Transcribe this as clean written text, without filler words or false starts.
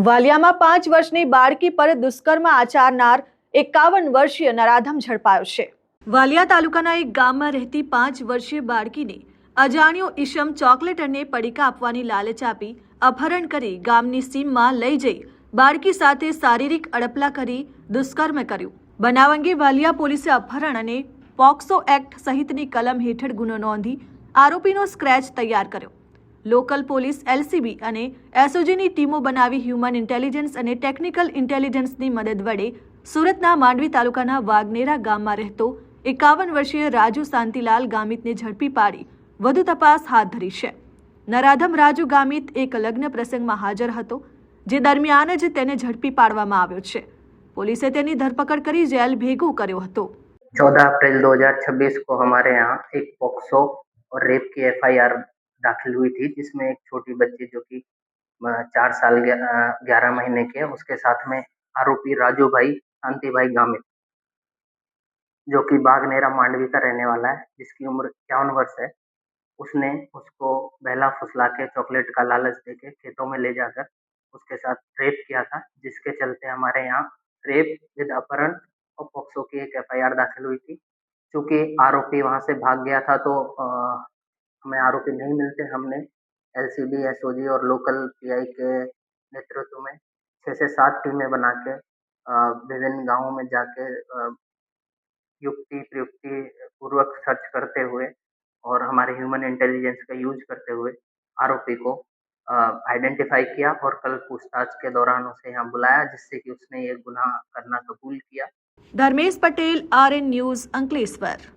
વાલિયામાં 5 વર્ષની બાળકી પર દુષ્કર્મ આચરનાર 51 વર્ષીય નરાધમ ઝડપાયો છે। વાલિયા તાલુકાના એક ગામમાં રહેતી 5 વર્ષીય બાળકીને અજાણ્યો ઈસમ ચોકલેટ અને પડીકા આપવાની લાલચ આપી અપહરણ કરી ગામની સીમમાં લઈ જઈ બાળકી સાથે શારીરિક અડપલા કરી દુષ્કર્મ કર્યું। બનાવ અંગે વાલિયા પોલીસે અપહરણ અને પોક્સો એક્ટ સહિતની કલમ હેઠળ ગુનો નોંધી આરોપીનો સ્ક્રેચ તૈયાર કર્યો। લોકલ પોલીસ એલસીબી અને એસઓજીની ટીમો બનાવી હ્યુમન ઇન્ટેલિજન્સ અને ટેકનિકલ ઇન્ટેલિજન્સની મદદ વડે સુરતના માંડવી તાલુકાના વાગનેરા ગામમાં રહેતો 51 વર્ષીય રાજુ શાંતિલાલ ગામિતને ઝડપી પાડી વધુ તપાસ હાથ ધરી છે। નરાધમ રાજુ ગામિત એક લગ્ન પ્રસંગમાં હાજર હતો, જે દરમિયાન જ તેને ઝડપી પાડવામાં આવ્યો છે। પોલીસે તેની ધરપકડ કરી જેલ ભેગું કર્યો હતો। 14 अप्रैल 2026 को हमारे यहाँ एक पॉक्सो और रेप की एफआईआर दाखिल हुई थी, जिसमें एक छोटी बच्ची जो कि 4 साल 11 महीने की है, उसके साथ में आरोपी राजू भाई शांति भाई गामित, जो कि बागनेरा मांडवी का रहने वाला है, जिसकी उम्र 51 वर्ष है। उसने उसको बहला फुसला के चॉकलेट का लालच देके खेतों में ले जाकर उसके साथ रेप किया था, जिसके चलते हमारे यहाँ रेप विद अपहरण और पॉक्सो की एक एफआईआर दाखिल हुई थी। चूँकि आरोपी वहाँ से भाग गया था, तो हमें आरोपी नहीं मिलते, हमने एलसीबी, एसओजी और लोकल पीआई के नेतृत्व में 6 से 7 टीमें बना के विभिन्न गाँवों में जाके युक्ति प्रयुक्ति पूर्वक सर्च करते हुए और हमारे ह्यूमन इंटेलिजेंस का यूज करते हुए आरोपी को आइडेंटिफाई किया और कल पूछताछ के दौरान उसे यहाँ बुलाया, जिससे कि उसने ये गुनाह करना कबूल किया। Dharmesh Patel, RN news, Ankleshwar.